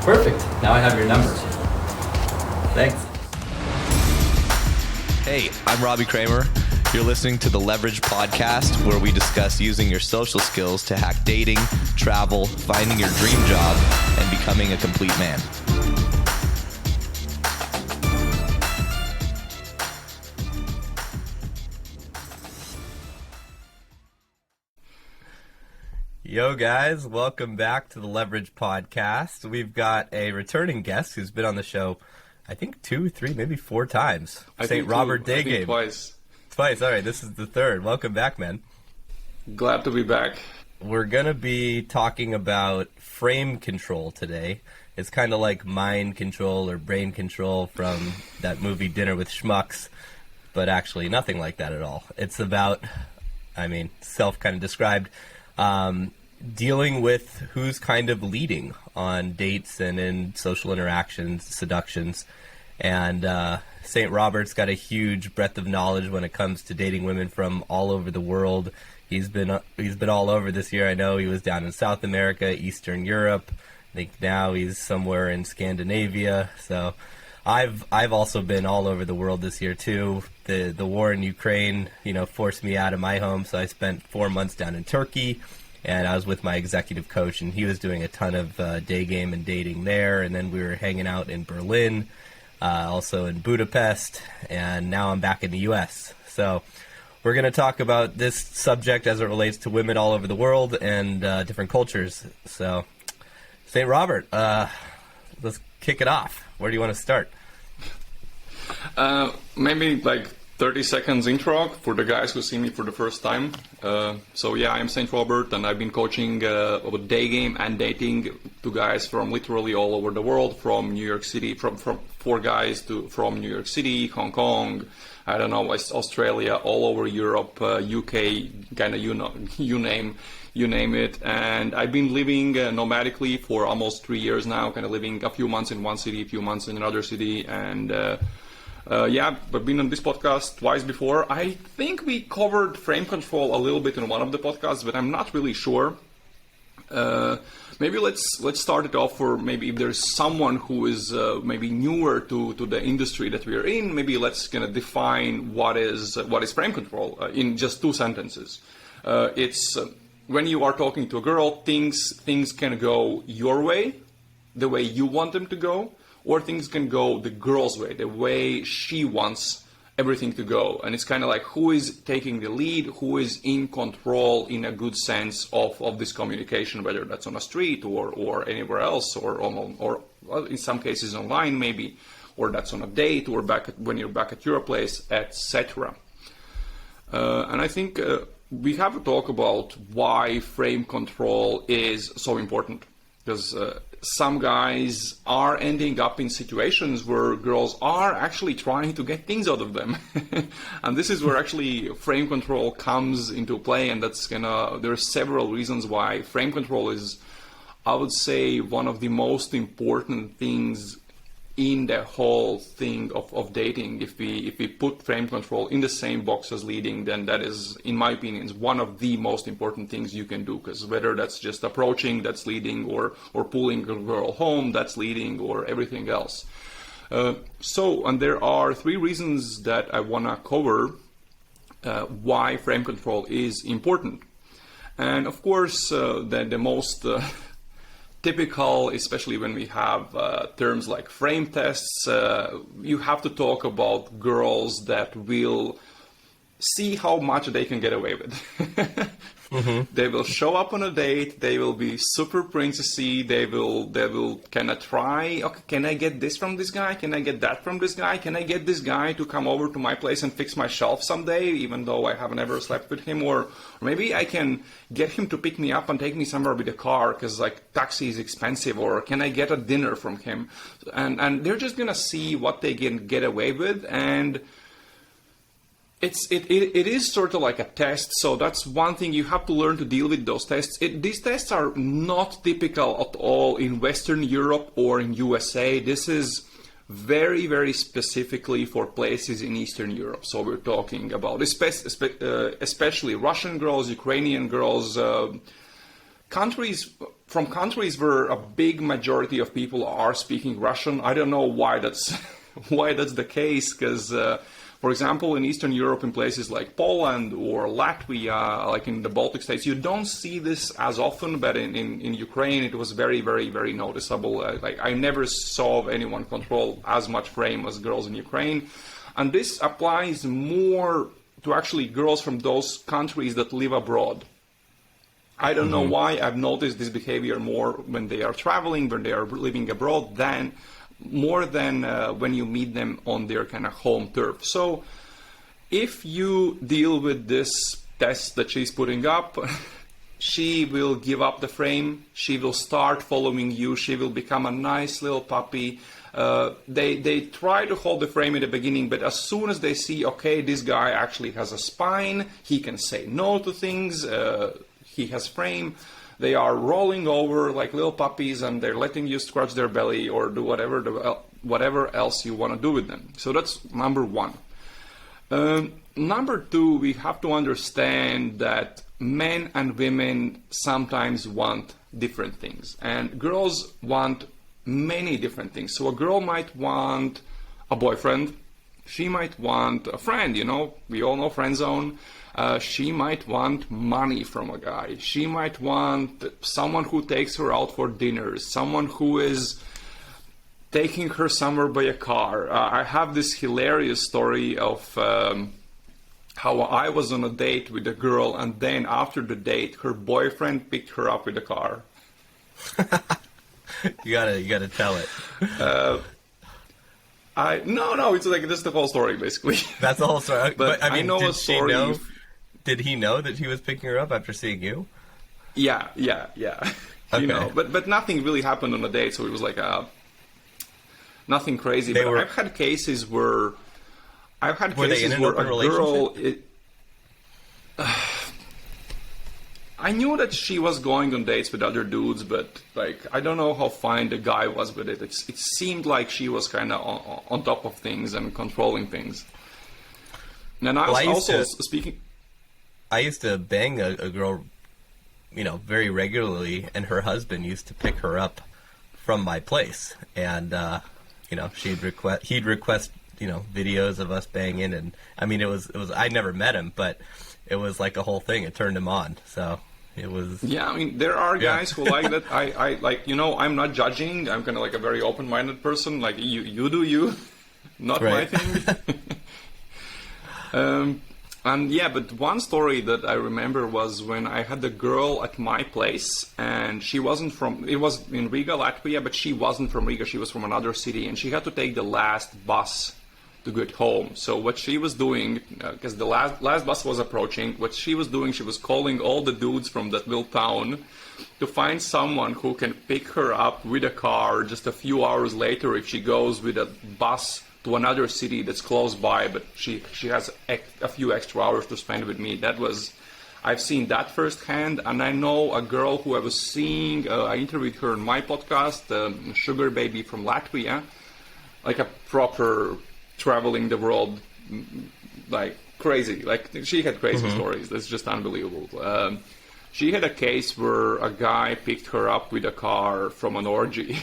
Perfect. Now I have your number. Thanks. Hey, I'm Robbie Kramer. You're listening to the Leverage Podcast, where we discuss using your social skills to hack dating, travel, finding your dream job, and becoming a complete man. Yo guys, welcome back to the Leverage Podcast. We've got a returning guest who's been on the show, I think 2, 3, maybe 4 times. St. Robert Daygame. Twice. Twice, all right, this is the third. Welcome back, man. Glad to be back. We're going to be talking about frame control today. It's kind of like mind control or brain control from that movie Dinner with Schmucks, but actually nothing like that at all. It's about, self kind of described, dealing with who's kind of leading on dates and in social interactions, seductions. And St. Robert's got a huge breadth of knowledge when it comes to dating women from all over the world. He's been all over this year. I know he was down in South America, Eastern Europe. I think now he's somewhere in Scandinavia. So I've also been all over the world this year too. The war in Ukraine, forced me out of my home, so I spent 4 months down in Turkey. And I was with my executive coach, and he was doing a ton of Daygame and dating there. And then we were hanging out in Berlin, also in Budapest, and now I'm back in the U.S. So we're going to talk about this subject as it relates to women all over the world and different cultures. So, St. Robert, let's kick it off. Where do you want to start? Maybe like 30 seconds intro for the guys who see me for the first time. I'm St. Robert, and I've been coaching about Daygame and dating to guys from literally all over the world, from New York City, from 4 guys from New York City, Hong Kong, Australia, all over Europe, UK, kind of you name it. And I've been living nomadically for almost 3 years now, kind of living a few months in one city, a few months in another city, and I've been on this podcast twice before. I think we covered frame control a little bit in one of the podcasts, but I'm not really sure. Maybe let's start it off, or maybe if there's someone who is maybe newer to the industry that we are in, maybe let's kind of define what is frame control in just 2 sentences. It's when you are talking to a girl, things can go your way, the way you want them to go, or things can go the girl's way, the way she wants everything to go. And it's kind of like who is taking the lead, who is in control in a good sense of this communication, whether that's on a street or anywhere else, or in some cases online maybe, or that's on a date, or when you're back at your place, etc. And I think we have to talk about why frame control is so important. Because some guys are ending up in situations where girls are actually trying to get things out of them. And this is where actually frame control comes into play, and there are several reasons why frame control is, I would say, one of the most important things in the whole thing of dating. If we put frame control in the same box as leading, then that is, in my opinion, is one of the most important things you can do, because whether that's just approaching, that's leading, or pulling a girl home, that's leading, or everything else. And there are 3 reasons that I want to cover why frame control is important. And of course, the most typical, especially when we have terms like frame tests, you have to talk about girls that will see how much they can get away with. Mm-hmm. They will show up on a date, they will be super princessy, they will kind of try, okay, can I get this from this guy? Can I get that from this guy? Can I get this guy to come over to my place and fix my shelf someday, even though I haven't ever slept with him? Or maybe I can get him to pick me up and take me somewhere with a car, because like taxi is expensive, or can I get a dinner from him? And they're just gonna see what they can get away with, and It is sort of like a test, so that's one thing you have to learn to deal with those tests. These tests are not typical at all in Western Europe or in USA. This is very, very specifically for places in Eastern Europe. So we're talking about especially Russian girls, Ukrainian girls, countries from countries where a big majority of people are speaking Russian. I don't know why that's why that's the case, because for example, in Eastern Europe, in places like Poland or Latvia, like in the Baltic states, you don't see this as often, but in Ukraine it was very, very, very noticeable. Like I never saw anyone control as much frame as girls in Ukraine. And this applies more to actually girls from those countries that live abroad. I don't know why. I've noticed this behavior more when they are traveling, when they are living abroad, more than when you meet them on their kind of home turf. So if you deal with this test that she's putting up, she will give up the frame, she will start following you, she will become a nice little puppy. They try to hold the frame in the beginning, but as soon as they see, okay, this guy actually has a spine, he can say no to things, he has frame, they are rolling over like little puppies, and they're letting you scratch their belly or do whatever else you want to do with them. So that's number one. Number two, we have to understand that men and women sometimes want different things, and girls want many different things. So a girl might want a boyfriend, she might want a friend, we all know friend zone. She might want money from a guy. She might want someone who takes her out for dinners, someone who is taking her somewhere by a car. I have this hilarious story of how I was on a date with a girl, and then after the date, her boyfriend picked her up with a car. You gotta tell it. No, it's like that's the whole story basically. That's the whole story. But I mean, know a story. Did he know that he was picking her up after seeing you? Yeah. Okay. But nothing really happened on the date, so it was like nothing crazy. I've had cases where a girl. I knew that she was going on dates with other dudes, but like I don't know how fine the guy was with it. It seemed like she was kind of on top of things and controlling things. And I used to bang a girl, very regularly, and her husband used to pick her up from my place, and he'd request videos of us banging, and I mean it was I never met him, but it was like a whole thing. It turned him on, so it was. Yeah, I mean there are guys who like that. I like I'm not judging. I'm kind of like a very open-minded person. Like you do you, not right. my thing. And yeah, but one story that I remember was when I had a girl at my place, and she wasn't from, it was in Riga, Latvia, but she wasn't from Riga, she was from another city, and she had to take the last bus to get home. So what she was doing, because the last bus was approaching, what she was doing, she was calling all the dudes from that little town to find someone who can pick her up with a car just a few hours later if she goes with a bus to another city that's close by, but she has a few extra hours to spend with me. I've seen that firsthand, and I know a girl who I was seeing, I interviewed her on my podcast, Sugar Baby from Latvia, like a proper traveling the world, like crazy. Like she had crazy stories. That's just unbelievable. She had a case where a guy picked her up with a car from an orgy.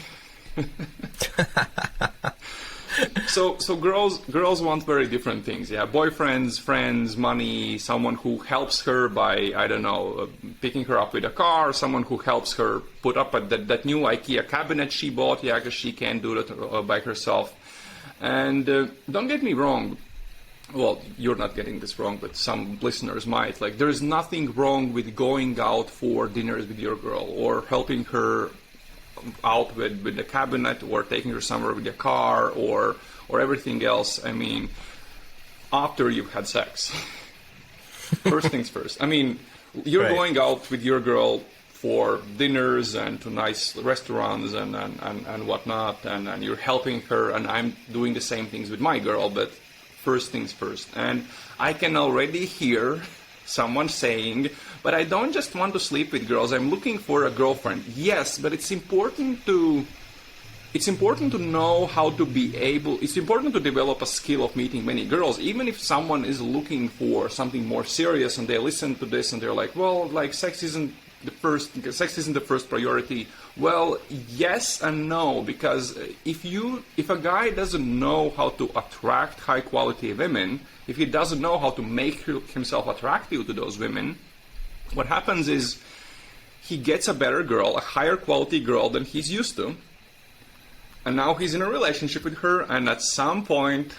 So girls want very different things. Yeah, boyfriends, friends, money, someone who helps her by, I don't know, picking her up with a car, someone who helps her put up that new IKEA cabinet she bought, because she can't do that by herself. And don't get me wrong, well, you're not getting this wrong, but some listeners might. Like, there's nothing wrong with going out for dinners with your girl or helping her out with the cabinet or taking her somewhere with your car or everything else. I mean, after you've had sex. First things first. I mean, you're going out with your girl for dinners and to nice restaurants and whatnot, and you're helping her, and I'm doing the same things with my girl, but first things first. And I can already hear someone saying, but I don't just want to sleep with girls, I'm looking for a girlfriend. Yes, but it's important to know how to it's important to develop a skill of meeting many girls. Even if someone is looking for something more serious and they listen to this and they're like, well, like sex isn't sex isn't the first priority. Well, yes and no, because if a guy doesn't know how to attract high quality women, if he doesn't know how to make himself attractive to those women, what happens is he gets a better girl, a higher quality girl than he's used to, and now he's in a relationship with her, and at some point,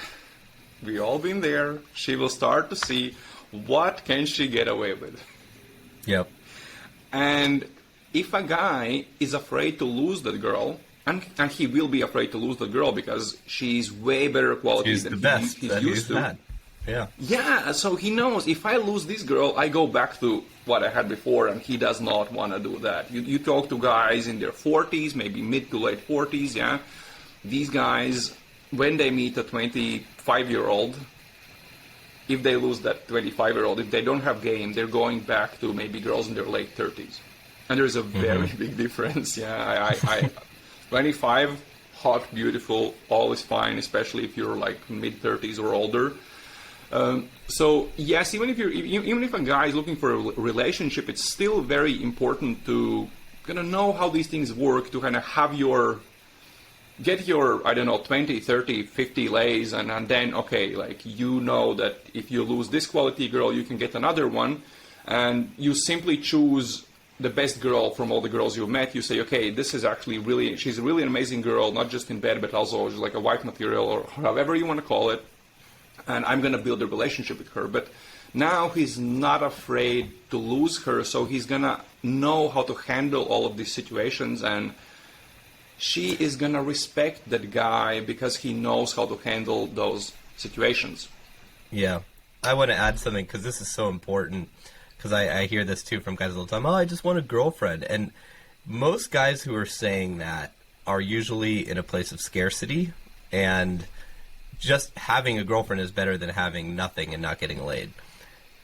we all been there, she will start to see what can she get away with. Yep. And if a guy is afraid to lose that girl, and he will be afraid to lose the girl because she's way better quality She's than the best he's that used he's to. had. Yeah. Yeah, so he knows if I lose this girl, I go back to what I had before, and he does not want to do that. You talk to guys in their 40s, maybe mid to late 40s, yeah? These guys, when they meet a 25-year-old, if they lose that 25-year-old, if they don't have game, they're going back to maybe girls in their late 30s. And there's a very big difference, yeah. I 25, hot, beautiful, all is fine, especially if you're like mid-30s or older. So yes, even if a guy is looking for a relationship, it's still very important to kind of know how these things work, to kind of have get your, I don't know, 20, 30, 50 lays, and then, okay, like, you know that if you lose this quality girl, you can get another one, and you simply choose the best girl from all the girls you've met. You say, okay, this is actually she's really an amazing girl, not just in bed, but also just like a wife material, or however you want to call it, and I'm going to build a relationship with her. But now he's not afraid to lose her, so he's going to know how to handle all of these situations, and she is going to respect that guy because he knows how to handle those situations. Yeah. I want to add something because this is so important, because I hear this too from guys all the time. Oh, I just want a girlfriend. And most guys who are saying that are usually in a place of scarcity, and just having a girlfriend is better than having nothing and not getting laid.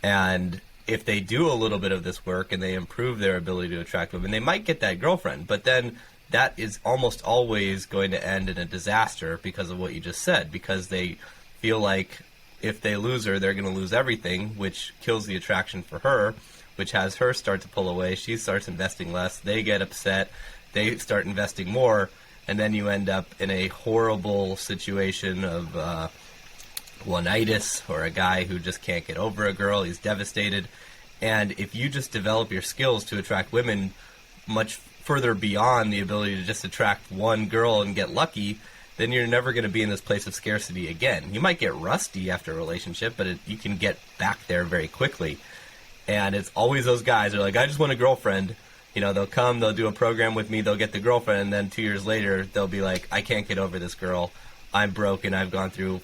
And if they do a little bit of this work and they improve their ability to attract women, they might get that girlfriend. But then that is almost always going to end in a disaster because of what you just said, because they feel like if they lose her, they're going to lose everything, which kills the attraction for her, which has her start to pull away. She starts investing less. They get upset. They start investing more. And then you end up in a horrible situation of one-itis, or a guy who just can't get over a girl. He's devastated. And if you just develop your skills to attract women much further beyond the ability to just attract one girl and get lucky, then you're never going to be in this place of scarcity again. You might get rusty after a relationship, but you can get back there very quickly. And it's always those guys who are like, I just want a girlfriend. You know, they'll come, they'll do a program with me, they'll get the girlfriend, and then 2 years later, they'll be like, I can't get over this girl. I'm broken. I've gone through,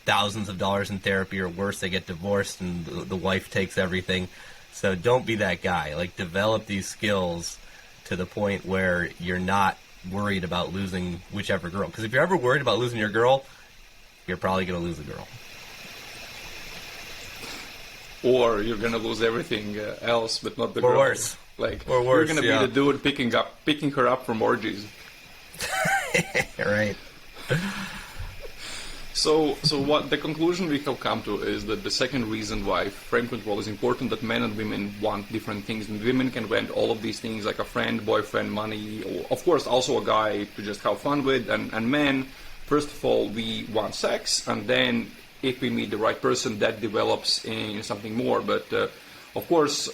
thousands of dollars in therapy, or worse, they get divorced and the wife takes everything. So don't be that guy. Like, develop these skills to the point where you're not worried about losing whichever girl. Because if you're ever worried about losing your girl, you're probably going to lose a girl. Or you're going to lose everything else, but not the Or girl. worse. Or worse, you're going to yeah. be the dude picking her up from orgies. Right. So what the conclusion we have come to is that the second reason why frame control is important, that men and women want different things. And women can want all of these things, like a friend, boyfriend, money, or of course also a guy to just have fun with. And men, first of all, we want sex, and then if we meet the right person, that develops in something more. But of course,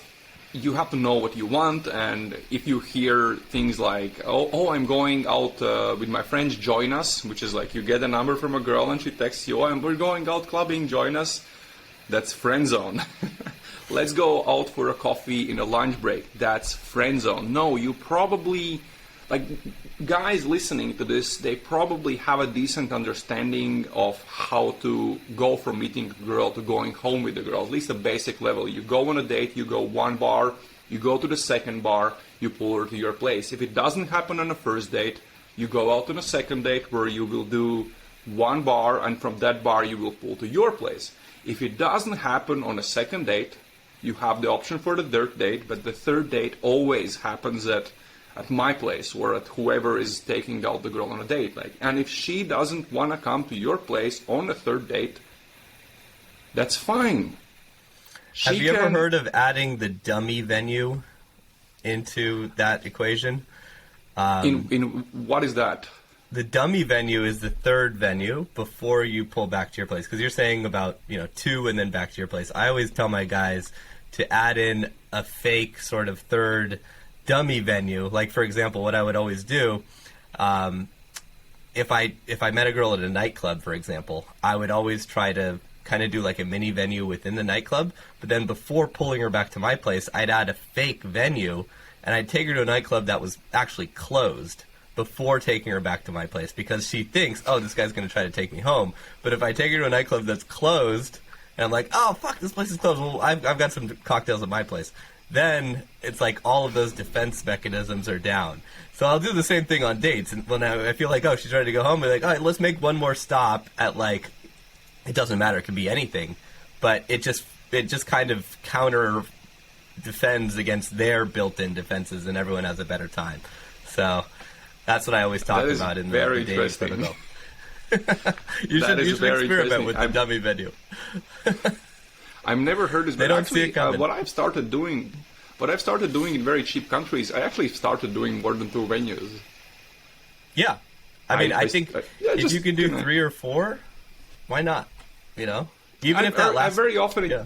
you have to know what you want, and if you hear things like, oh, I'm going out with my friends, join us, which is like you get a number from a girl and she texts you, we're going out clubbing, join us, that's friend zone. Let's go out for a coffee in a lunch break, that's friend zone. No, you probably, like, guys listening to this, they probably have a decent understanding of how to go from meeting a girl to going home with a girl, at least a basic level. You go on a date, you go one bar, you go to the second bar, you pull her to your place. If it doesn't happen on a first date, you go out on a second date where you will do one bar, and from that bar you will pull to your place. If it doesn't happen on a second date, you have the option for the third date, but the third date always happens at my place, or at whoever is taking out the girl on a date. And if she doesn't want to come to your place on a third date, that's fine. Have you ever heard of adding the dummy venue into that equation. In what is that? The dummy venue is the third venue before you pull back to your place. Because you're saying about, 2 and then back to your place. I always tell my guys to add in a fake sort of third dummy venue. Like, for example, what I would always do, if I met a girl at a nightclub, for example, I would always try to kind of do like a mini venue within the nightclub. But then before pulling her back to my place, I'd add a fake venue, and I'd take her to a nightclub that was actually closed before taking her back to my place, because she thinks, oh, this guy's going to try to take me home. But if I take her to a nightclub that's closed, and I'm like, oh, fuck, this place is closed. Well, I've got some cocktails at my place. Then it's like all of those defense mechanisms are down. So I'll do the same thing on dates. And when I feel like, oh, she's ready to go home, I'm like, all right, let's make one more stop at, like, it doesn't matter, it can be anything. But it just kind of counter defends against their built-in defenses, and everyone has a better time. So that's what I always talk about in the dating protocol. you should experiment with the dummy venue. I've never heard this. They don't see it coming. What I've started doing in very cheap countries, I actually started doing more than 2 venues. Yeah, I think if you can do 3 or 4, why not? Even if that lasts. Very often. Yeah.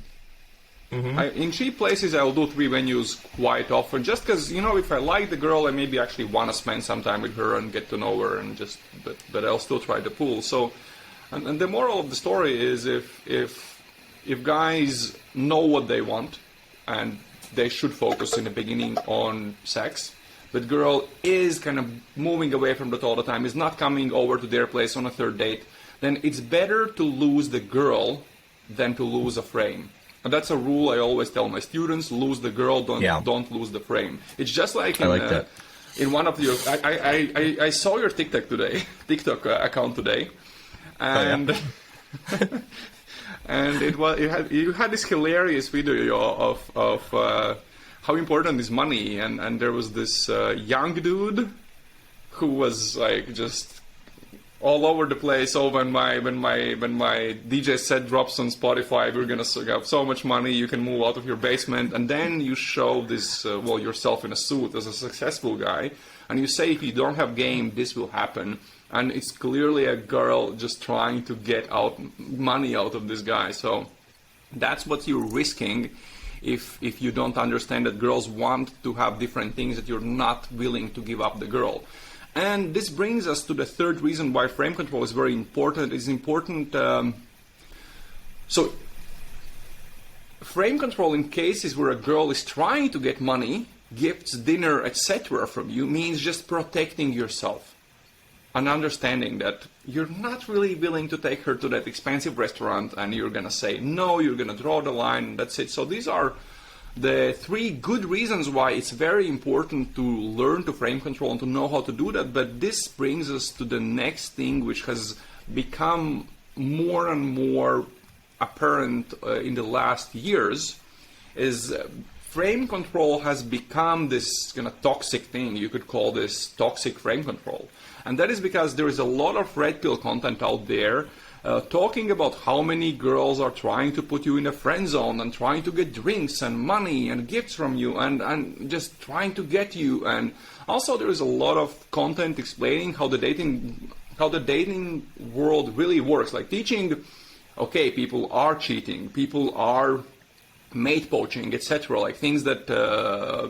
Mm-hmm. In cheap places, I'll do 3 venues quite often, just because, if I like the girl, I maybe actually want to spend some time with her and get to know her, and but I'll still try the pool. So, and the moral of the story is if guys know what they want, and they should focus in the beginning on sex, but girl is kind of moving away from that all the time, is not coming over to their place on a 3rd date, then it's better to lose the girl than to lose a frame. And that's a rule I always tell my students: lose the girl, don't lose the frame. It's just like in one of your. I saw your TikTok account today, and and you had this hilarious video of how important is money, and there was this young dude who was like just all over the place. So when my DJ set drops on Spotify, we're gonna have so much money, you can move out of your basement, and then you show this yourself in a suit as a successful guy, and you say, if you don't have game, this will happen. And it's clearly a girl just trying to get money out of this guy. So that's what you're risking if you don't understand that girls want to have different things, that you're not willing to give up the girl. And this brings us to the 3rd reason why frame control is very important. It's important. So frame control in cases where a girl is trying to get money, gifts, dinner, etc. from you, means just protecting yourself and understanding that you're not really willing to take her to that expensive restaurant, and you're going to say no, you're going to draw the line, and that's it. So these are the 3 good reasons why it's very important to learn to frame control and to know how to do that. But this brings us to the next thing, which has become more and more apparent in the last years, is frame control has become this kind of toxic thing. You could call this toxic frame control. And that is because there is a lot of red pill content out there talking about how many girls are trying to put you in a friend zone and trying to get drinks and money and gifts from you and just trying to get you. And also there is a lot of content explaining how the dating world really works, like teaching, okay, people are cheating, people are mate poaching, etc., like things that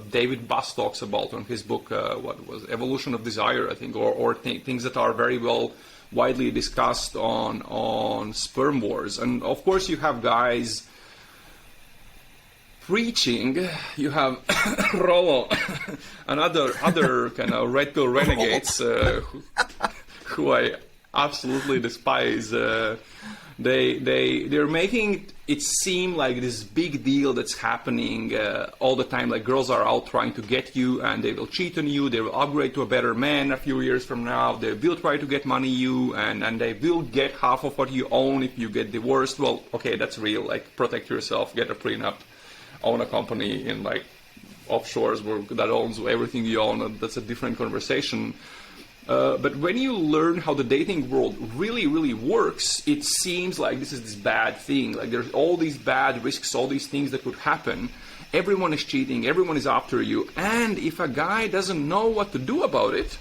David Buss talks about on his book, Evolution of Desire, I think, or things that are very well widely discussed on sperm wars. And of course you have guys preaching, you have Rollo and other kind of red pill renegades who I absolutely despise. They're making it seem like this big deal that's happening all the time, like girls are out trying to get you, and they will cheat on you, they will upgrade to a better man a few years from now, they will try to get money you, and they will get half of what you own if you get divorced. Well, okay, that's real, like protect yourself, get a prenup, own a company in like offshores that owns everything you own, that's a different conversation. But when you learn how the dating world really, really works, it seems like this is this bad thing. Like there's all these bad risks, all these things that could happen. everyone is cheating, everyone is after you, and if a guy doesn't know what to do about it,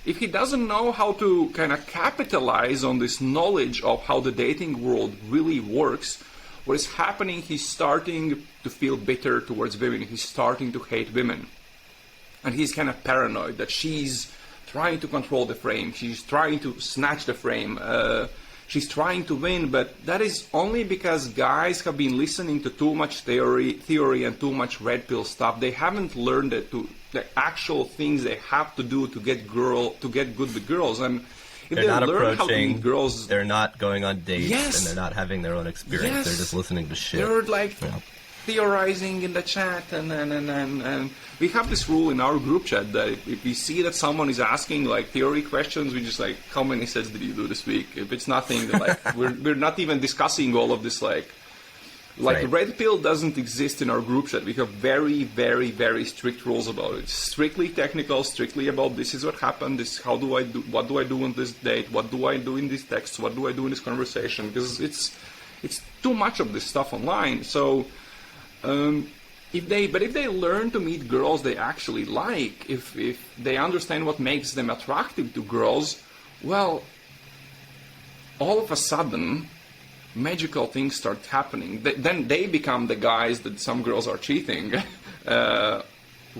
if he doesn't know how to kind of capitalize on this knowledge of how the dating world really works, what is happening, he's starting to feel bitter towards women, he's starting to hate women. And he's kind of paranoid that she's trying to control the frame, she's trying to snatch the frame, she's trying to win, but that is only because guys have been listening to too much theory and too much red pill stuff. They haven't learned the actual things they have to do to get good with girls. And if they're they not learn how to approaching meet girls, they're not going on dates, Yes. and they're not having their own experience. Yes. They're just listening to shit. they're like Yeah. theorizing in the chat, and we have this rule in our group chat that if we see that someone is asking like theory questions, we just like, how many sets did you do this week? If it's nothing, then, like we're not even discussing all of this like Right. red pill doesn't exist in our group chat. We have very, very, very strict rules about it. Strictly technical, strictly about this is what happened, this what do I do on this date, what do I do in these texts, what do I do in this conversation, because it's too much of this stuff online. So if they learn to meet girls they actually like, if they understand what makes them attractive to girls, well, all of a sudden magical things start happening. Then they become the guys that some girls are cheating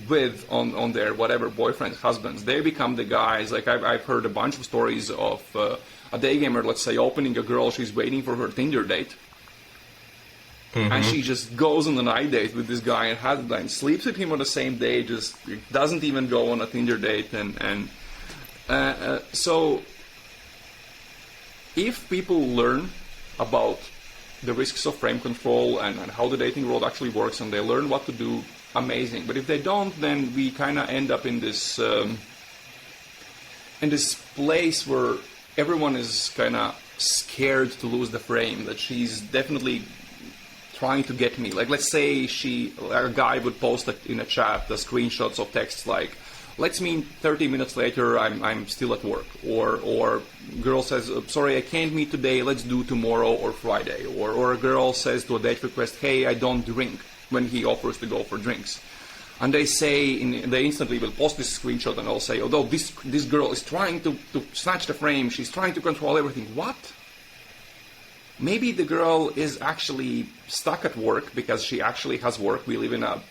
with on their whatever boyfriends, husbands. They become the guys. Like I've heard a bunch of stories of a day gamer, let's say, opening a girl. She's waiting for her Tinder date, and she just goes on a night date with this guy and sleeps with him on the same day. Just doesn't even go on a Tinder date, so if people learn about the risks of frame control and how the dating world actually works, and they learn what to do, amazing. But if they don't, then we kind of end up in this place where everyone is kind of scared to lose the frame, that she's definitely trying to get me. Like, let's say a guy would post in a chat the screenshots of texts like, let's meet 30 minutes later, I'm still at work. Or girl says, sorry, I can't meet today, let's do tomorrow or Friday. Or a girl says to a date request, hey, I don't drink, when he offers to go for drinks. And they say, they instantly will post this screenshot and they'll say, although this girl is trying to snatch the frame, she's trying to control everything. What? Maybe the girl is actually stuck at work because she actually has work. We live in a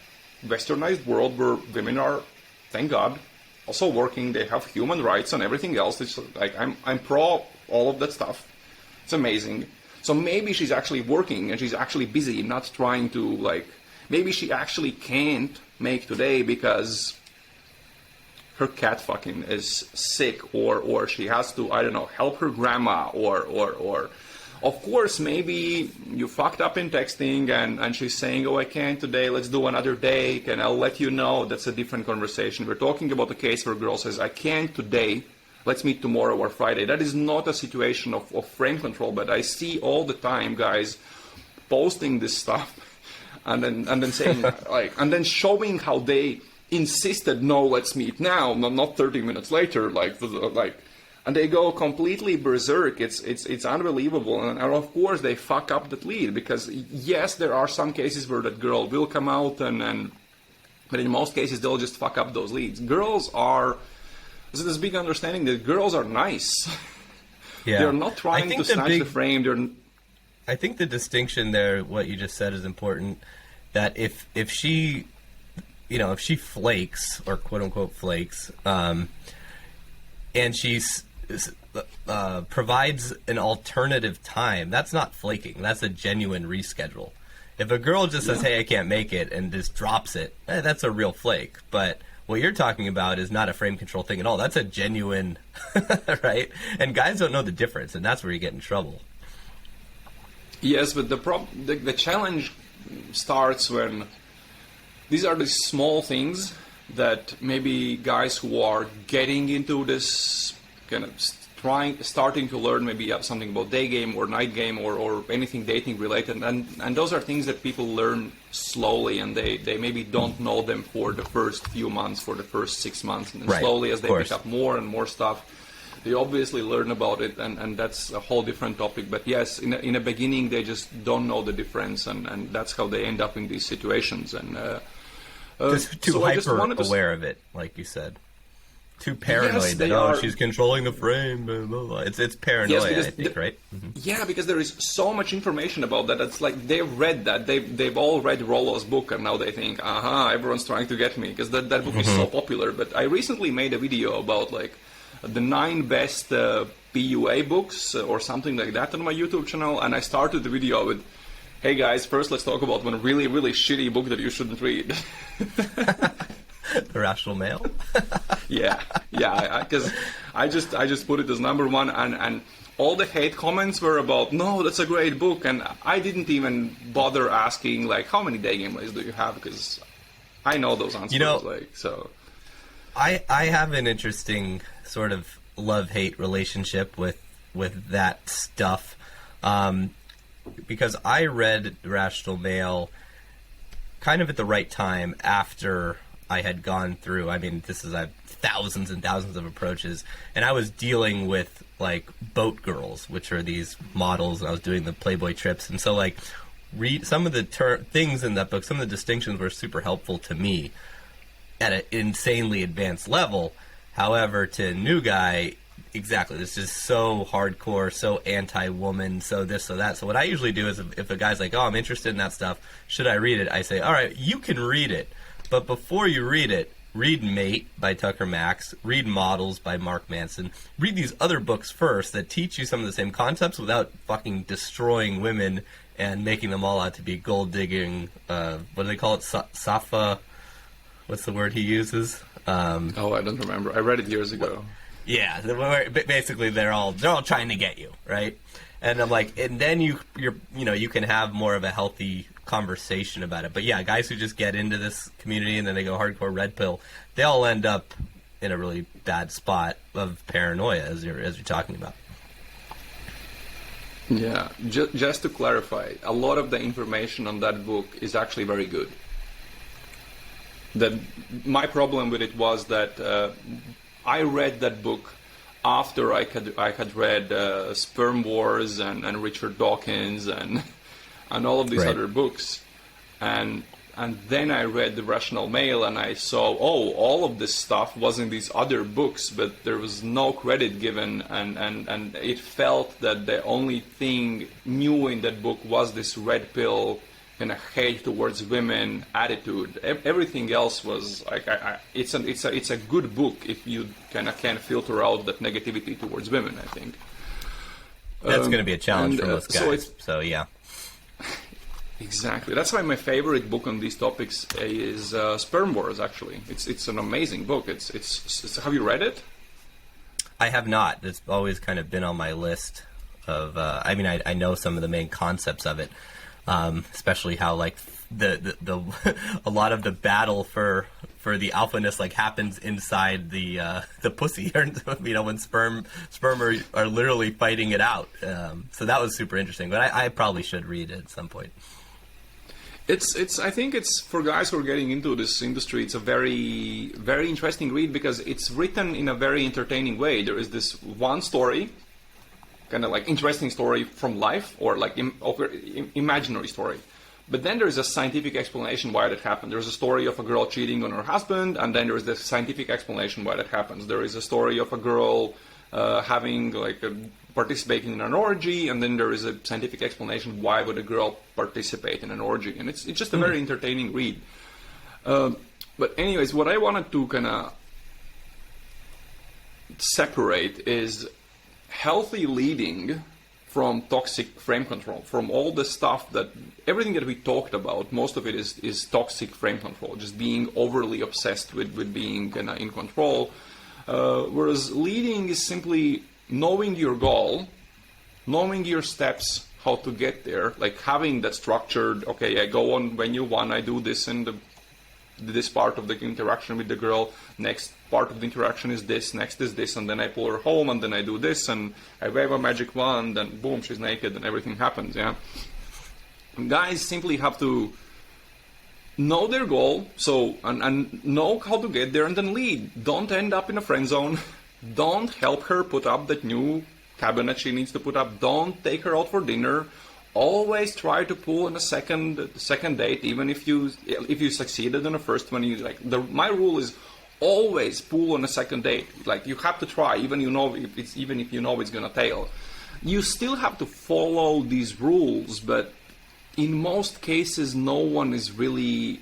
westernized world where women are, thank God, also working. They have human rights and everything else. It's like I'm pro all of that stuff. It's amazing. So maybe she's actually working and she's actually busy, not trying to like. Maybe she actually can't make today because her cat fucking is sick, or she has to, I don't know, help her grandma, or. Of course, maybe you fucked up in texting and she's saying, oh, I can't today, let's do another date, and I'll let you know. That's a different conversation. We're talking about the case where a girl says, I can't today, let's meet tomorrow or Friday. That is not a situation of frame control, but I see all the time guys posting this stuff and then saying, like, and then showing how they insisted, no, let's meet now, not 30 minutes later, like. And they go completely berserk. It's unbelievable. And of course they fuck up that lead, because yes, there are some cases where that girl will come out, but in most cases they'll just fuck up those leads. There's this big understanding that girls are nice. Yeah. They're not trying to snatch the frame. I think the distinction there, what you just said, is important. That if she, if she flakes, or quote unquote flakes, and she's provides an alternative time, that's not flaking. That's a genuine reschedule. If a girl just says, hey, I can't make it, and just drops it, that's a real flake. But what you're talking about is not a frame control thing at all. That's a genuine, right? And guys don't know the difference, and that's where you get in trouble. Yes, but the challenge starts when these are the small things that maybe guys who are getting into this kind of starting to learn maybe something about day game or night game or anything dating related, and those are things that people learn slowly, and they maybe don't know them for the first few months, for the first 6 months, and then slowly as they pick up more and more stuff, they obviously learn about it, and that's a whole different topic. But yes, in the beginning, they just don't know the difference, and that's how they end up in these situations. And just too so hyper-aware of it, like you said. Too paranoid that, she's controlling the frame, blah, blah, blah. It's paranoia, I think, right? Mm-hmm. Yeah, because there is so much information about that. It's like they've read that. They've all read Rollo's book, and now they think, everyone's trying to get me, because that book is so popular. But I recently made a video about, like, the 9 best PUA books or something like that on my YouTube channel, and I started the video with, hey guys, first let's talk about one really, really shitty book that you shouldn't read. Irrational Male? yeah, because I just put it as number 1, and all the hate comments were about, no, that's a great book, and I didn't even bother asking, like, how many Daygame lays do you have, because I know those answers, so. I have an interesting sort of love-hate relationship with that stuff, because I read Irrational Male kind of at the right time after I had gone through, I mean, this is thousands and thousands of approaches, and I was dealing with, like, boat girls, which are these models, and I was doing the Playboy trips, and so, like, read some of the things in that book, some of the distinctions were super helpful to me at an insanely advanced level. However, to a new guy, exactly, this is so hardcore, so anti-woman, so this, so that. So what I usually do is if a guy's like, oh, I'm interested in that stuff, should I read it? I say, all right, you can read it. But before you read it, read Mate by Tucker Max, read Models by Mark Manson, read these other books first that teach you some of the same concepts without fucking destroying women and making them all out to be gold-digging, what do they call it, Safa, what's the word he uses? I don't remember. I read it years ago. Yeah, basically they're all trying to get you, right? And I'm like, and then you can have more of a healthy conversation about it. But yeah, guys who just get into this community and then they go hardcore red pill, they all end up in a really bad spot of paranoia, as you're talking about. Yeah, just to clarify, a lot of the information on that book is actually very good. My problem with it was that I read that book after I had read Sperm Wars and Richard Dawkins and all of these other books, and then I read The Rational Male, and I saw, all of this stuff was in these other books, but there was no credit given, and it felt that the only thing new in that book was this red pill kind of hate towards women attitude. Everything else was like, it's a good book if you kind of can filter out that negativity towards women, I think. That's going to be a challenge for most guys. So yeah. Exactly. That's why my favorite book on these topics is Sperm Wars. Actually, it's an amazing book. It's have you read it? I have not. It's always kind of been on my list of. I know some of the main concepts of it, especially how like the a lot of the battle for the alphaness like happens inside the pussy, when sperm are literally fighting it out. So that was super interesting. But I probably should read it at some point. I think it's for guys who are getting into this industry. It's a very, very interesting read because it's written in a very entertaining way. There is this one story, kind of like interesting story from life, or like imaginary story. But then there is a scientific explanation why that happened. There's a story of a girl cheating on her husband, and then there is the scientific explanation why that happens. There is a story of a girl participating in an orgy, and then there is a scientific explanation why would a girl participate in an orgy. And it's just a very entertaining read. But anyways, what I wanted to kind of separate is healthy leading from toxic frame control, from all the stuff everything that we talked about, most of it is toxic frame control, just being overly obsessed with being in control. Whereas leading is simply knowing your goal, knowing your steps, how to get there, like having that structured, okay, I go on venue 1, I do this in this part of the interaction with the girl, next part of the interaction is this, next is this, and then I pull her home, and then I do this, and I wave a magic wand, and boom, she's naked, and everything happens, yeah? Guys simply have to know their goal, and know how to get there, and then lead. Don't end up in a friend zone. Don't help her put up that new cabinet she needs to put up. Don't take her out for dinner. Always try to pull on a second date, even if you succeeded in the first one. My rule is always pull on a second date. Like, you have to try, even if you know it's gonna fail. You still have to follow these rules, but in most cases, no one is really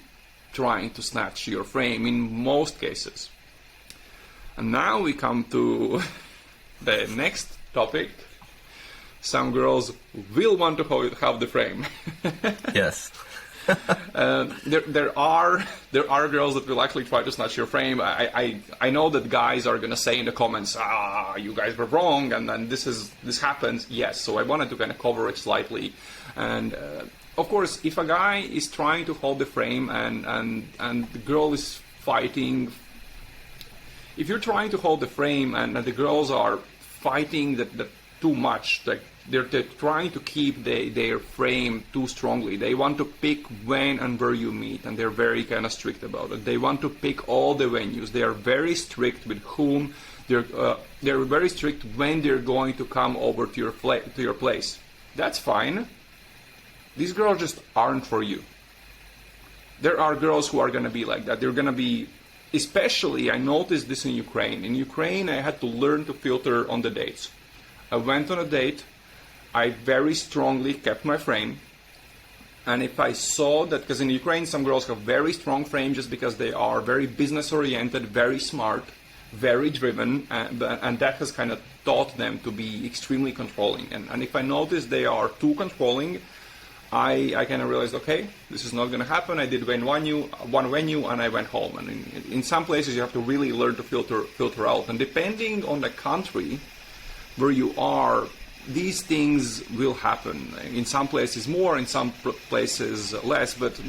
trying to snatch your frame. In most cases. And now we come to the next topic. Some girls will want to have the frame. Yes. There are girls that will actually try to snatch your frame. I know that guys are gonna say in the comments, you guys were wrong, and then this happens. Yes, so I wanted to kind of cover it slightly. And of course, if a guy is trying to hold the frame and the girl is fighting, if you're trying to hold the frame and the girls are fighting that too much, like they're trying to keep their frame too strongly. They want to pick when and where you meet, and they're very kind of strict about it. They want to pick all the venues. They are very strict with whom they're very strict when they're going to come over to your place. That's fine. These girls just aren't for you. There are girls who are going to be like that. They're going to be, especially, I noticed this in Ukraine. In Ukraine, I had to learn to filter on the dates. I went on a date. I very strongly kept my frame. And if I saw that, because in Ukraine some girls have very strong frame just because they are very business oriented, very smart, very driven, and that has kind of taught them to be extremely controlling. And if I notice they are too controlling, I kind of realized, okay, this is not going to happen. I did one venue and I went home. And in some places you have to really learn to filter out. And depending on the country where you are, these things will happen. In some places more, in some places less. But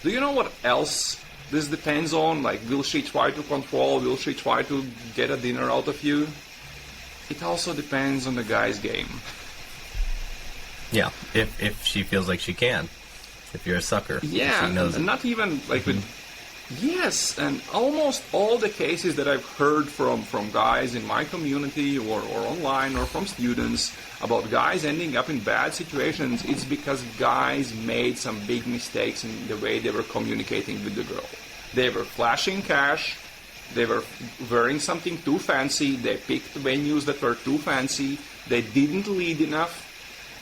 do you know what else this depends on? Like, will she try to control? Will she try to get a dinner out of you? It also depends on the guy's game. Yeah, if she feels like she can. If you're a sucker. Yeah, she knows and not even like with... Yes, and almost all the cases that I've heard from guys in my community or online or from students about guys ending up in bad situations, it's because guys made some big mistakes in the way they were communicating with the girl. They were flashing cash, they were wearing something too fancy, they picked venues that were too fancy, they didn't lead enough.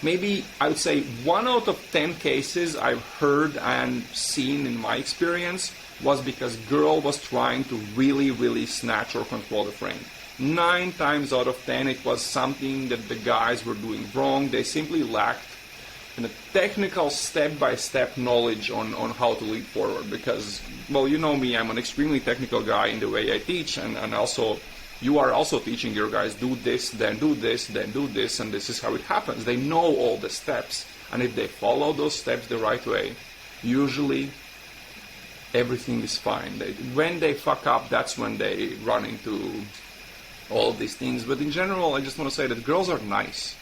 Maybe I would say 1 out of 10 cases I've heard and seen in my experience was because girl was trying to really, really snatch or control the frame. 9 times out of 10 it was something that the guys were doing wrong. They simply lacked a technical step-by-step knowledge on how to lead forward, because, well, you know me, I'm an extremely technical guy in the way I teach, and also you are also teaching your guys, do this, then do this, then do this, and this is how it happens. They know all the steps, and if they follow those steps the right way, usually everything is fine. When they fuck up, that's when they run into all of these things. But in general, I just want to say that girls are nice.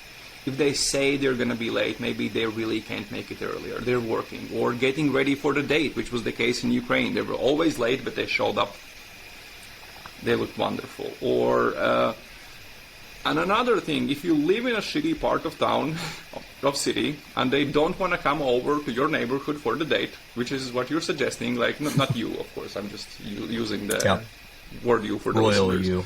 If they say they're going to be late, maybe they really can't make it earlier. They're working or getting ready for the date, which was the case in Ukraine. They were always late, but they showed up. They looked wonderful. And another thing, if you live in a shitty part of town, of city, and they don't want to come over to your neighborhood for the date, which is what you're suggesting, like, not you, of course, I'm just using the word you for the royal listeners. you.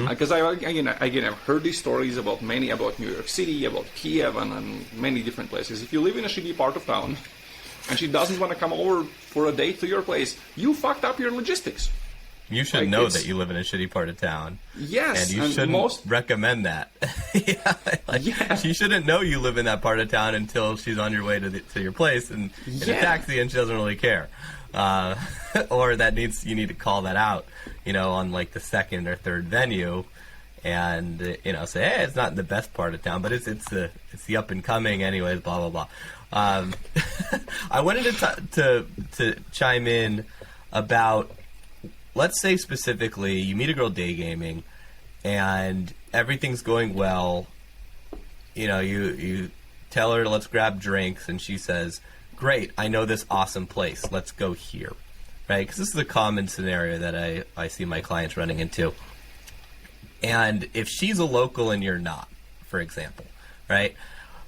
Because again, I've heard these stories about New York City, about Kiev, and many different places. If you live in a shitty part of town, and she doesn't want to come over for a date to your place, you fucked up your logistics. You should know that you live in a shitty part of town. Yes. And you shouldn't recommend that. She shouldn't know you live in that part of town until she's on your way to your place and in a taxi and she doesn't really care. Or you need to call that out, on like the second or third venue and, say, hey, it's not in the best part of town, but it's the up and coming anyways, blah, blah, blah. I wanted to chime in about, let's say specifically, you meet a girl daygaming, and everything's going well. You tell her, let's grab drinks, and she says, great, I know this awesome place. Let's go here. Right? Because this is a common scenario that I see my clients running into. And if she's a local and you're not, for example, right?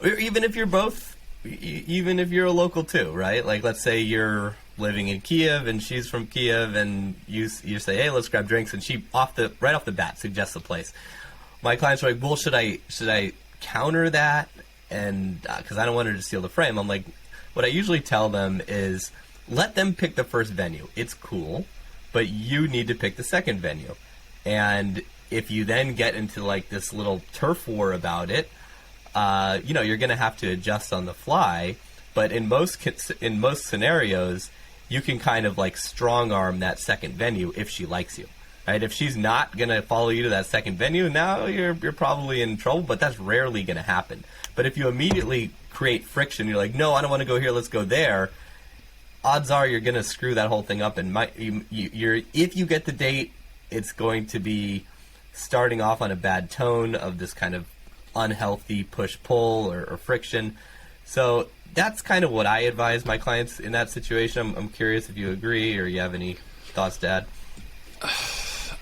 Or even if you're both, even if you're a local too, right? Like, let's say you're living in Kiev and she's from Kiev, and you say, hey, let's grab drinks, and she right off the bat suggests a place. My clients are like, well, should I counter that? And because I don't want her to steal the frame, I'm like, what I usually tell them is let them pick the first venue. It's cool, but you need to pick the second venue. And if you then get into like this little turf war about it, you're going to have to adjust on the fly. But in most scenarios, you can kind of like strong arm that second venue if she likes you. Right? If she's not going to follow you to that second venue, now you're probably in trouble, but that's rarely going to happen. But if you immediately create friction, you're like, no, I don't want to go here, let's go there, odds are you're going to screw that whole thing up. And if you get the date, it's going to be starting off on a bad tone of this kind of unhealthy push-pull or friction. So that's kind of what I advise my clients in that situation. I'm curious if you agree or you have any thoughts to add.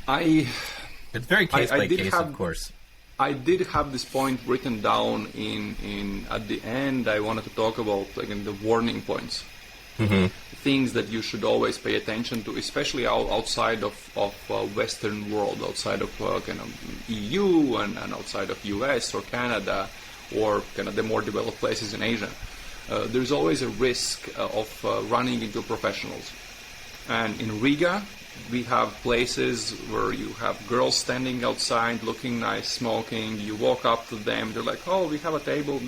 It's very case by case, of course. I did have this point written down in at the end. I wanted to talk about like in the warning points, things that you should always pay attention to, especially outside of Western world, outside of kind of EU and outside of US or Canada or kind of the more developed places in Asia. There's always a risk of running into professionals, and in Riga, we have places where you have girls standing outside looking nice, smoking. You walk up to them, they're like, oh, we have a table,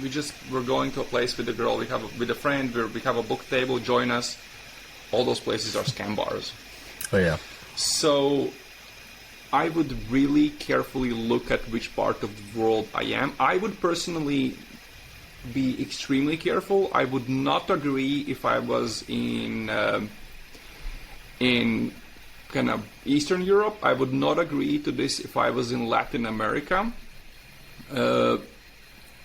we're going to a place with a girl, with a friend, we have a book table, join us. All those places are scam bars. Oh yeah. So I would really carefully look at which part of the world I am. I would personally be extremely careful. I would not agree if I was in kind of Eastern Europe. I would not agree to this if I was in Latin America.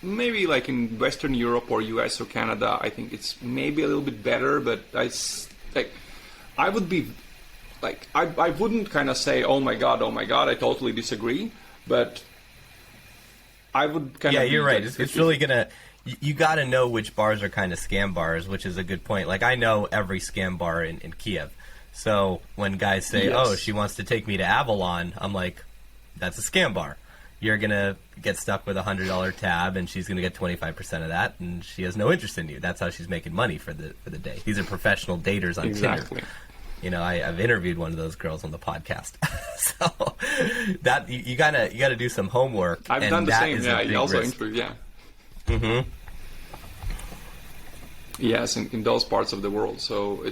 Maybe like in Western Europe or US or Canada, I think it's maybe a little bit better, but I would be like, I wouldn't kind of say, oh my God, I totally disagree, but I would kind of... Yeah, you're right. It's really going to... You got to know which bars are kind of scam bars, which is a good point. Like, I know every scam bar in Kiev. So when guys say, yes, oh, she wants to take me to Avalon, I'm like, that's a scam bar. You're going to get stuck with a $100 tab, and she's going to get 25% of that, and she has no interest in you. That's how she's making money for the day. These are professional daters on Tinder. You know, I've interviewed one of those girls on the podcast. So that you gotta do some homework. I've done the same. Yeah, you also interviewed. Yeah. Mm-hmm. Yes, in those parts of the world. So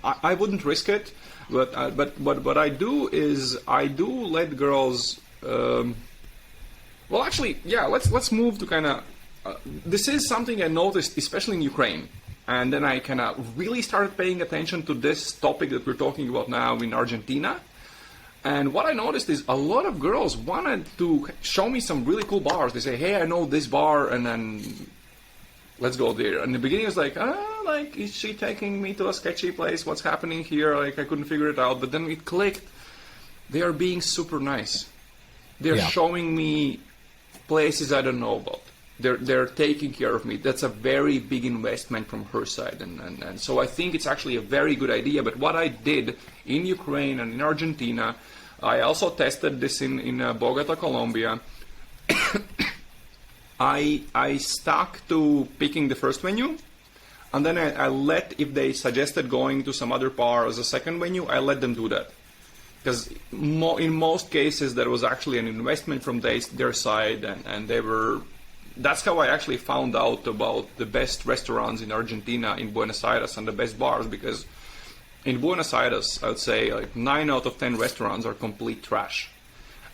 I wouldn't risk it, but what I do is I do let girls. Well, actually, yeah. Let's move to kind of. This is something I noticed, especially in Ukraine, and then I kind of really started paying attention to this topic that we're talking about now in Argentina. And what I noticed is a lot of girls wanted to show me some really cool bars. They say, "Hey, I know this bar," and then let's go there. And in the beginning, I was like, is she taking me to a sketchy place? What's happening here? Like, I couldn't figure it out. But then it clicked. They are being super nice. They're showing me places I don't know about. They're taking care of me. That's a very big investment from her side. And so I think it's actually a very good idea. But what I did in Ukraine and in Argentina, I also tested this in Bogota, Colombia. I stuck to picking the first venue, and then I let, if they suggested going to some other bar as a second venue, I let them do that. Because in most cases, there was actually an investment from their side, and they were... That's how I actually found out about the best restaurants in Argentina, in Buenos Aires, and the best bars, because in Buenos Aires, I would say like 9 out of 10 restaurants are complete trash.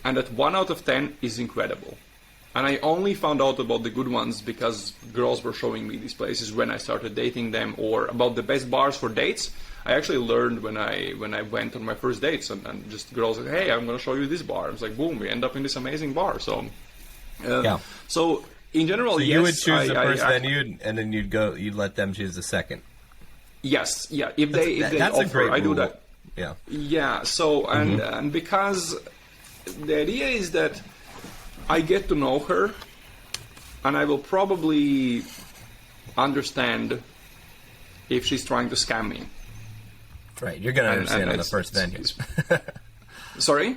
And that 1 out of 10 is incredible. And I only found out about the good ones because girls were showing me these places when I started dating them, or about the best bars for dates. I actually learned when I went on my first dates, and just girls said, hey, I'm going to show you this bar. I was like, boom, we end up in this amazing bar. So, So in general, so yes. you would choose the first venue, and then you'd let them choose the second. Yes, yeah. If they that's offer, a great I do rule. that. Yeah. Yeah. So and because the idea is that I get to know her, and I will probably understand if she's trying to scam me. Right, you're going to understand on the first venue. Sorry?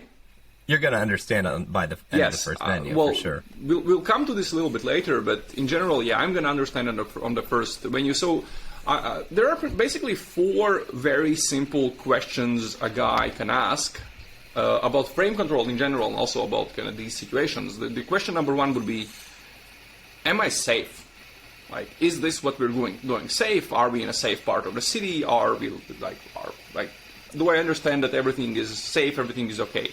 You're going to understand by the end of the first venue, well, for sure. We'll come to this a little bit later, but in general, yeah, I'm going to understand on the first venue. So there are basically 4 very simple questions a guy can ask about frame control in general, and also about kind of these situations. The question number 1 would be, am I safe? Like, is this what we're doing safe? Are we in a safe part of the city? Are we do I understand that everything is safe, everything is okay?